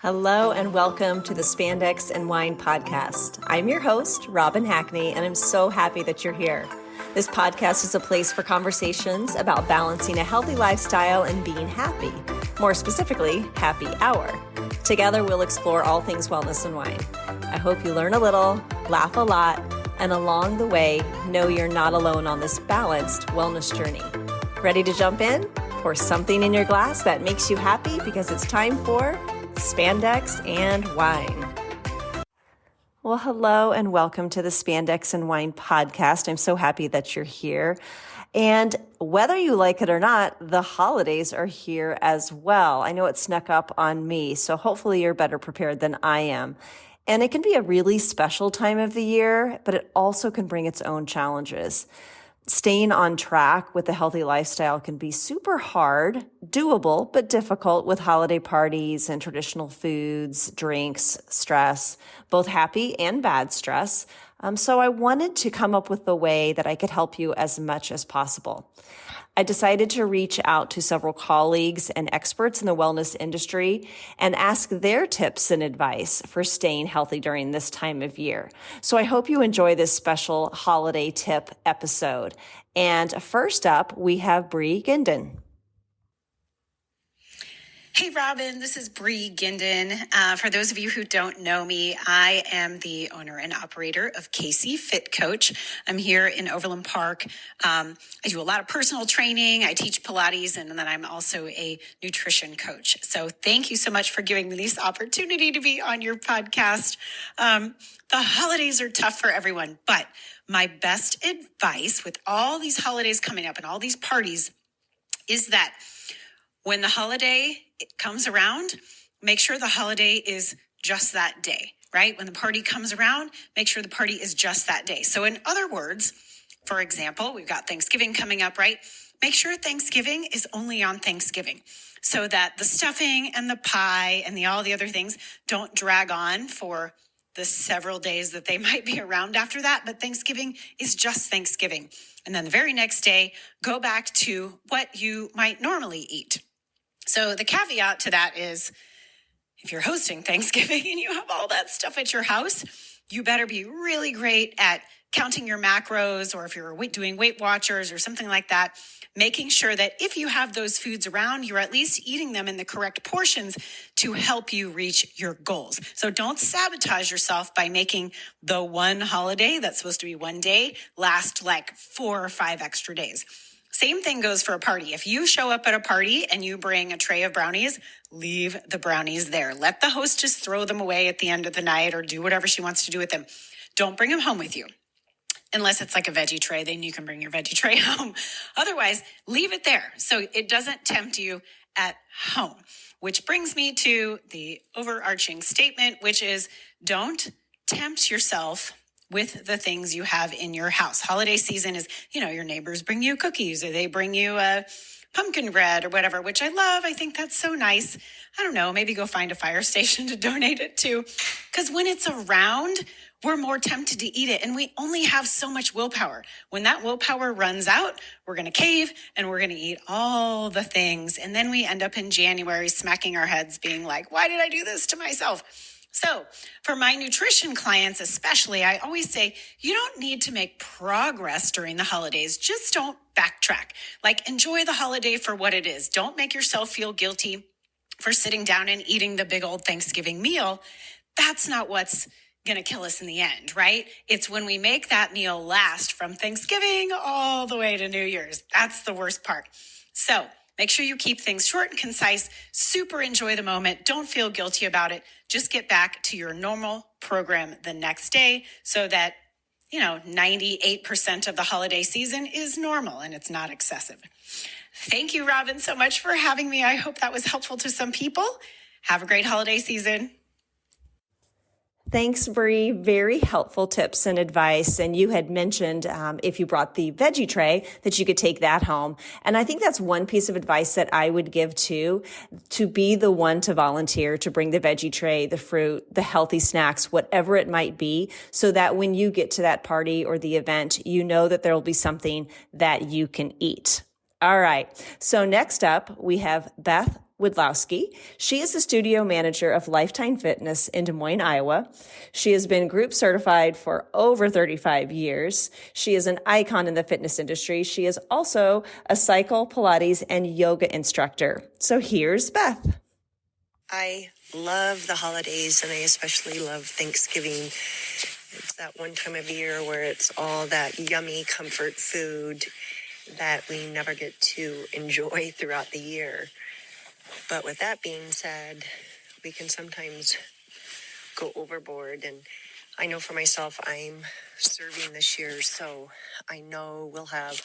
Hello and welcome to the Spandex and Wine podcast. I'm your host, Robin Hackney, and I'm so happy that you're here. This podcast is a place for conversations about balancing a healthy lifestyle and being happy. More specifically, happy hour. Together, we'll explore all things wellness and wine. I hope you learn a little, laugh a lot, and along the way, know you're not alone on this balanced wellness journey. Ready to jump in? Pour something in your glass that makes you happy because it's time for Spandex and Wine. Well, hello and welcome to the Spandex and Wine podcast. I'm so happy that you're here. And whether you like it or not, the holidays are here as well. I know it snuck up on me, so hopefully you're better prepared than I am. And it can be a really special time of the year, but it also can bring its own challenges. Staying on track with a healthy lifestyle can be super hard, doable, but difficult with holiday parties and traditional foods, drinks, stress, both happy and bad stress. So I wanted to come up with a way that I could help you as much as possible. I decided to reach out to several colleagues and experts in the wellness industry and ask their tips and advice for staying healthy during this time of year. So I hope you enjoy this special holiday tip episode. And first up, we have Bree Ginden. Hey, Robin, this is Bree Ginden. For those of you who don't know me, I am the owner and operator of KC Fit Coach. I'm here in Overland Park. I do a lot of personal training. I teach Pilates, and then I'm also a nutrition coach. So thank you so much for giving me this opportunity to be on your podcast. The holidays are tough for everyone, but my best advice with all these holidays coming up and all these parties is that when the holiday comes around, make sure the holiday is just that day, right? When the party comes around, make sure the party is just that day. So in other words, for example, we've got Thanksgiving coming up, right? Make sure Thanksgiving is only on Thanksgiving so that the stuffing and the pie and all the other things don't drag on for the several days that they might be around after that. But Thanksgiving is just Thanksgiving. And then the very next day, go back to what you might normally eat. So the caveat to that is if you're hosting Thanksgiving and you have all that stuff at your house, you better be really great at counting your macros, or if you're doing Weight Watchers or something like that, making sure that if you have those foods around, you're at least eating them in the correct portions to help you reach your goals. So don't sabotage yourself by making the one holiday that's supposed to be one day last like 4 or 5 extra days. Same thing goes for a party. If you show up at a party and you bring a tray of brownies, leave the brownies there. Let the hostess throw them away at the end of the night or do whatever she wants to do with them. Don't bring them home with you. Unless it's like a veggie tray, then you can bring your veggie tray home. Otherwise, leave it there so it doesn't tempt you at home. Which brings me to the overarching statement, which is don't tempt yourself with the things you have in your house. Holiday season is, your neighbors bring you cookies or they bring you a pumpkin bread or whatever, which I love. I think that's so nice. I don't know, maybe go find a fire station to donate it to. Because when it's around, we're more tempted to eat it. And we only have so much willpower. When that willpower runs out, we're going to cave and we're going to eat all the things. And then we end up in January smacking our heads being like, why did I do this to myself? So for my nutrition clients especially, I always say, you don't need to make progress during the holidays. Just don't backtrack. Like, enjoy the holiday for what it is. Don't make yourself feel guilty for sitting down and eating the big old Thanksgiving meal. That's not what's going to kill us in the end, right? It's when we make that meal last from Thanksgiving all the way to New Year's. That's the worst part. So make sure you keep things short and concise. Super enjoy the moment. Don't feel guilty about it. Just get back to your normal program the next day so that, 98% of the holiday season is normal and it's not excessive. Thank you, Robin, so much for having me. I hope that was helpful to some people. Have a great holiday season. Thanks, Bree. Very helpful tips and advice. And you had mentioned if you brought the veggie tray that you could take that home. And I think that's one piece of advice that I would give too, to be the one to volunteer to bring the veggie tray, the fruit, the healthy snacks, whatever it might be, so that when you get to that party or the event, you know that there will be something that you can eat. All right. So next up, we have Beth Widlowski. She is the studio manager of Lifetime Fitness in Des Moines, Iowa. She has been group certified for over 35 years. She is an icon in the fitness industry. She is also a cycle, Pilates, and yoga instructor. So here's Beth. I love the holidays, and I especially love Thanksgiving. It's that one time of year where it's all that yummy comfort food that we never get to enjoy throughout the year. But with that being said, we can sometimes go overboard. And I know for myself, I'm serving this year, so I know we'll have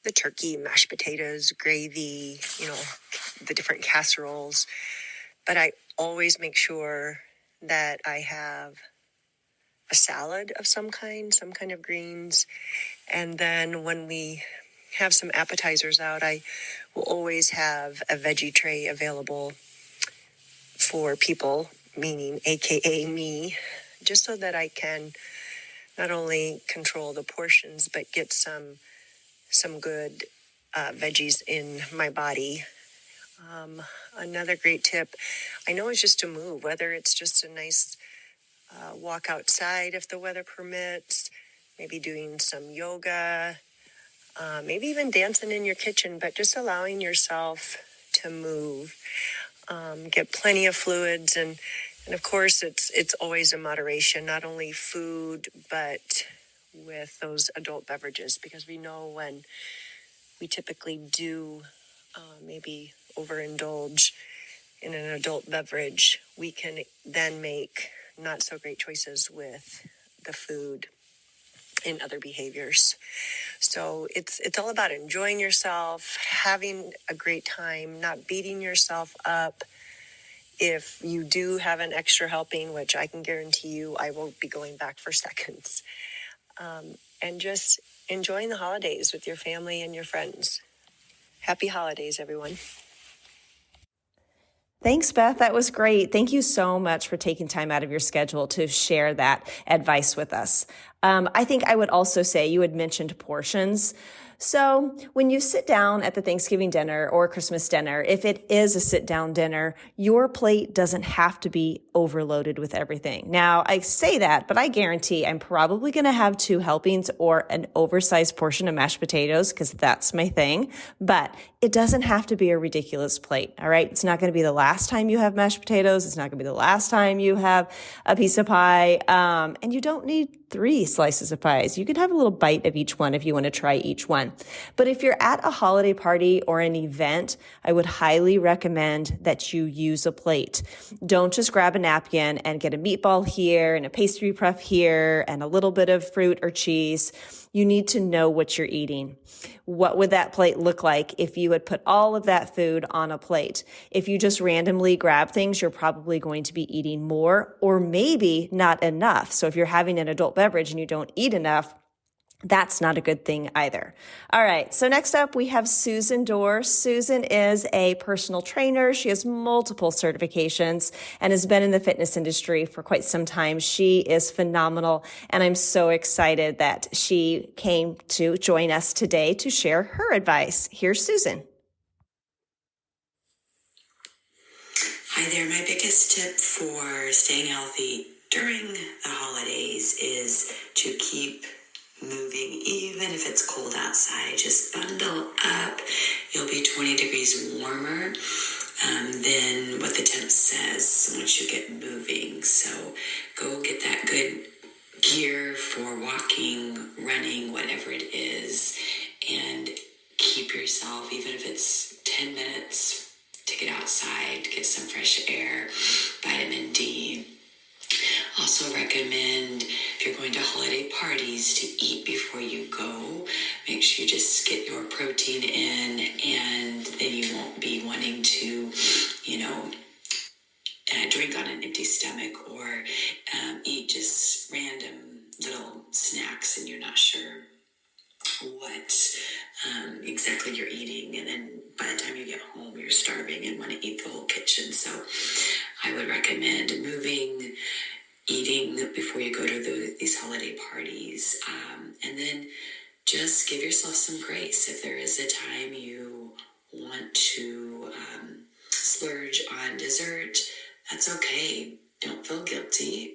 the turkey, mashed potatoes, gravy, the different casseroles. But I always make sure that I have a salad of some kind of greens. And then when we have some appetizers out, I will always have a veggie tray available for people, meaning AKA me, just so that I can not only control the portions, but get some good veggies in my body. Another great tip, I know, is just to move, whether it's just a nice walk outside if the weather permits, maybe doing some yoga, maybe even dancing in your kitchen, but just allowing yourself to move, get plenty of fluids. And of course, it's always in moderation, not only food, but with those adult beverages, because we know when we typically do maybe overindulge in an adult beverage, we can then make not so great choices with the food and other behaviors. So it's all about enjoying yourself, having a great time, not beating yourself up. If you do have an extra helping, which I can guarantee you I won't be going back for seconds, and just enjoying the holidays with your family and your friends. Happy holidays, everyone. Thanks, Beth. That was great. Thank you so much for taking time out of your schedule to share that advice with us. I think I would also say you had mentioned portions. So when you sit down at the Thanksgiving dinner or Christmas dinner, if it is a sit down dinner, your plate doesn't have to be overloaded with everything. Now, I say that, but I guarantee I'm probably going to have 2 helpings or an oversized portion of mashed potatoes because that's my thing. But it doesn't have to be a ridiculous plate. All right. It's not going to be the last time you have mashed potatoes. It's not going to be the last time you have a piece of pie. And you don't need 3 slices of pies. You can have a little bite of each one if you want to try each one. But if you're at a holiday party or an event, I would highly recommend that you use a plate. Don't just grab a napkin and get a meatball here and a pastry puff here and a little bit of fruit or cheese. You need to know what you're eating. What would that plate look like if you had put all of that food on a plate? If you just randomly grab things, you're probably going to be eating more or maybe not enough. So if you're having an adult beverage and you don't eat enough, that's not a good thing either. All right. So next up, we have Susan Doerr. Susan is a personal trainer. She has multiple certifications and has been in the fitness industry for quite some time. She is phenomenal. And I'm so excited that she came to join us today to share her advice. Here's Susan. Hi there. My biggest tip for staying healthy during the holidays is to keep moving, even if it's cold outside. Just bundle up. You'll be 20 degrees warmer than what the temp says once you get moving. So go get that good gear for walking, running, whatever it is, and keep yourself, even if it's 10 minutes, to get outside, get some fresh air, vitamin D. Also recommend, if you're going to holiday parties, to eat before you go. Make sure you just get your protein in, and then you won't be wanting to, drink on an empty stomach or eat just random little snacks and you're not sure what exactly you're eating, and then by the time you get home you're starving and want to eat the whole kitchen. So I would recommend moving, eating before you go to these holiday parties, and then just give yourself some grace. If there is a time you want to splurge on dessert, that's okay. Don't feel guilty.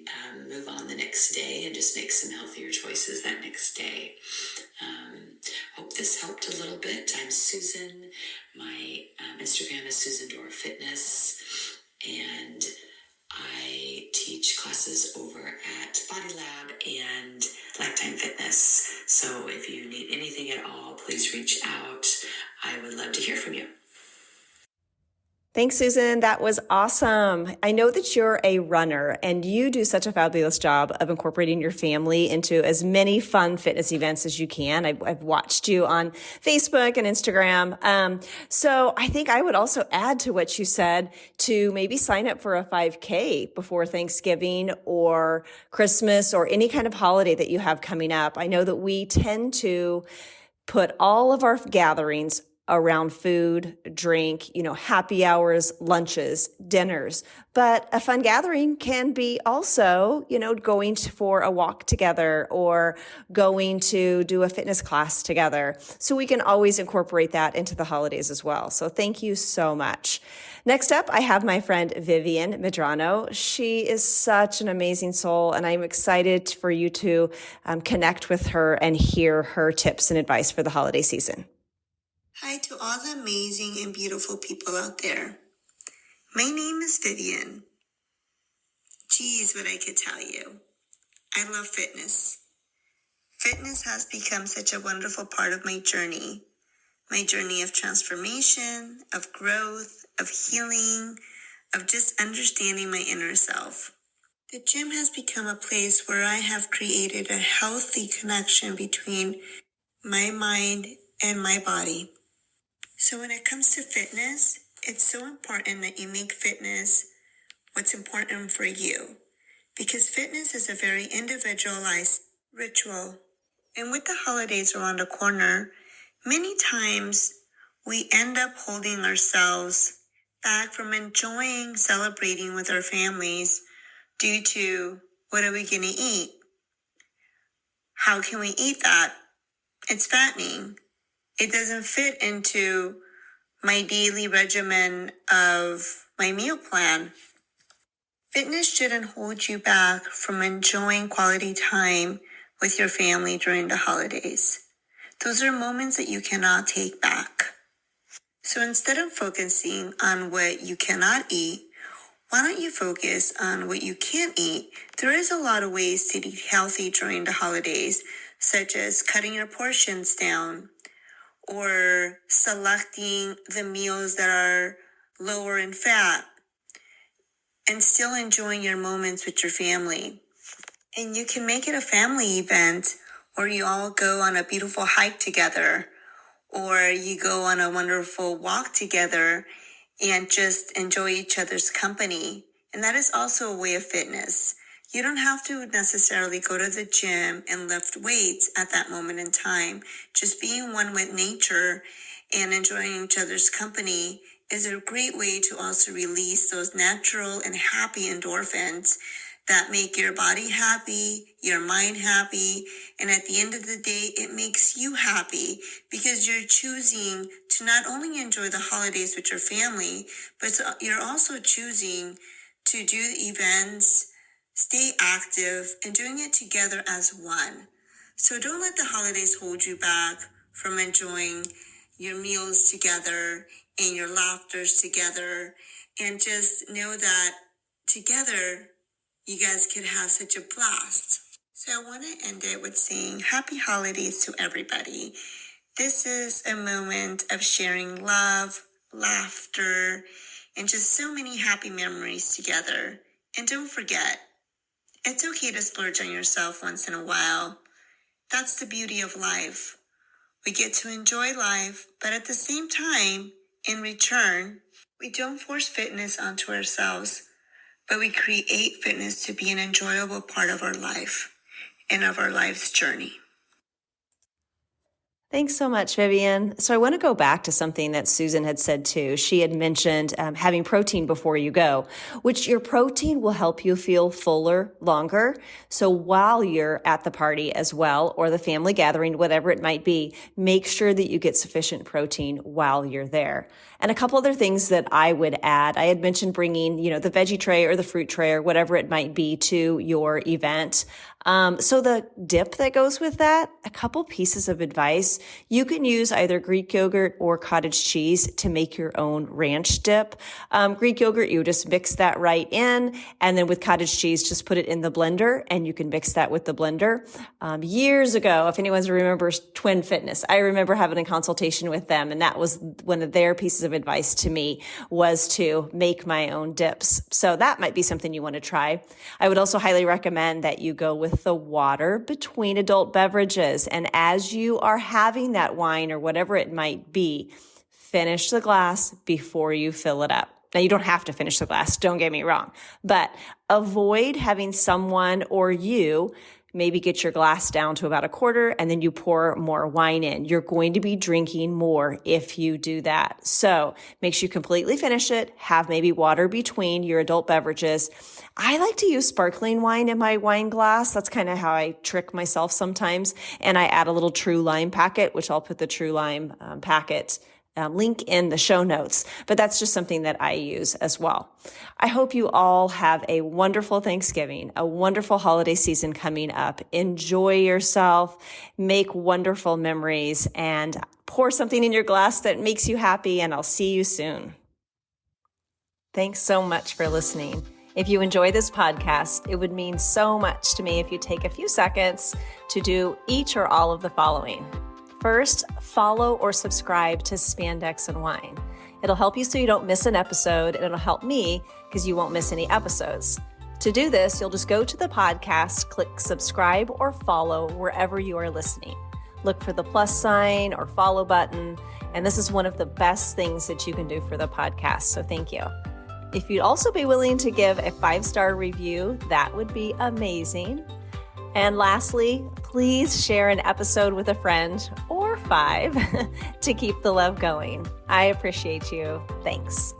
Move on the next day and just make some healthier choices that next day. Hope this helped a little bit. I'm Susan. My Instagram is Susan Doerr Fitness, and I teach classes over at Body Lab and Lifetime Fitness. So if you need anything at all, please reach out. I would love to hear from you. Thanks, Susan. That was awesome. I know that you're a runner and you do such a fabulous job of incorporating your family into as many fun fitness events as you can. I've watched you on Facebook and Instagram. So I think I would also add to what you said to maybe sign up for a 5K before Thanksgiving or Christmas or any kind of holiday that you have coming up. I know that we tend to put all of our gatherings around food, drink, happy hours, lunches, dinners. But a fun gathering can be also, going for a walk together or going to do a fitness class together. So we can always incorporate that into the holidays as well. So thank you so much. Next up, I have my friend Vivian Medrano. She is such an amazing soul, and I'm excited for you to connect with her and hear her tips and advice for the holiday season. Hi to all the amazing and beautiful people out there. My name is Vivian. Geez, what I could tell you. I love fitness. Fitness has become such a wonderful part of my journey of transformation, of growth, of healing, of just understanding my inner self. The gym has become a place where I have created a healthy connection between my mind and my body. So when it comes to fitness, it's so important that you make fitness what's important for you, because fitness is a very individualized ritual. And with the holidays around the corner, many times we end up holding ourselves back from enjoying celebrating with our families due to what are we going to eat? How can we eat that? It's fattening. It doesn't fit into my daily regimen of my meal plan. Fitness shouldn't hold you back from enjoying quality time with your family during the holidays. Those are moments that you cannot take back. So instead of focusing on what you cannot eat, why don't you focus on what you can eat? There is a lot of ways to eat healthy during the holidays, such as cutting your portions down, or selecting the meals that are lower in fat, and still enjoying your moments with your family. And you can make it a family event, or you all go on a beautiful hike together, or you go on a wonderful walk together and just enjoy each other's company. And that is also a way of fitness. You don't have to necessarily go to the gym and lift weights at that moment in time. Just being one with nature and enjoying each other's company is a great way to also release those natural and happy endorphins that make your body happy, your mind happy, and at the end of the day, it makes you happy because you're choosing to not only enjoy the holidays with your family, but you're also choosing to do events, stay active, and doing it together as one. So don't let the holidays hold you back from enjoying your meals together and your laughters together, and just know that together, you guys could have such a blast. So I want to end it with saying happy holidays to everybody. This is a moment of sharing love, laughter, and just so many happy memories together. And don't forget, it's okay to splurge on yourself once in a while. That's the beauty of life. We get to enjoy life, but at the same time, in return, we don't force fitness onto ourselves, but we create fitness to be an enjoyable part of our life and of our life's journey. Thanks so much, Vivian. So I want to go back to something that Susan had said too. She had mentioned having protein before you go, which your protein will help you feel fuller longer. So while you're at the party as well, or the family gathering, whatever it might be, make sure that you get sufficient protein while you're there. And a couple other things that I would add, I had mentioned bringing, the veggie tray or the fruit tray or whatever it might be to your event. So the dip that goes with that, a couple pieces of advice. You can use either Greek yogurt or cottage cheese to make your own ranch dip. Greek yogurt, you just mix that right in. And then with cottage cheese, just put it in the blender and you can mix that with the blender. Years ago, if anyone remembers Twin Fitness, I remember having a consultation with them. And that was one of their pieces of advice to me, was to make my own dips. So that might be something you want to try. I would also highly recommend that you go with the water between adult beverages. And as you are having that wine or whatever it might be, finish the glass before you fill it up. Now, you don't have to finish the glass, don't get me wrong, but avoid having someone or you maybe get your glass down to about a quarter and then you pour more wine in. You're going to be drinking more if you do that. So make sure you completely finish it. Have maybe water between your adult beverages. I like to use sparkling wine in my wine glass. That's kind of how I trick myself sometimes. And I add a little True Lime packet, which I'll put the True Lime packet link in the show notes, but that's just something that I use as well. I hope you all have a wonderful Thanksgiving, a wonderful holiday season coming up. Enjoy yourself, make wonderful memories, and pour something in your glass that makes you happy, and I'll see you soon. Thanks so much for listening. If you enjoy this podcast, it would mean so much to me if you take a few seconds to do each or all of the following. First, follow or subscribe to Spandex and Wine. It'll help you so you don't miss an episode, and it'll help me because you won't miss any episodes. To do this, you'll just go to the podcast, click subscribe or follow wherever you are listening. Look for the plus sign or follow button, and this is one of the best things that you can do for the podcast, so thank you. If you'd also be willing to give a 5-star review, that would be amazing. And lastly, please share an episode with a friend or 5 to keep the love going. I appreciate you. Thanks.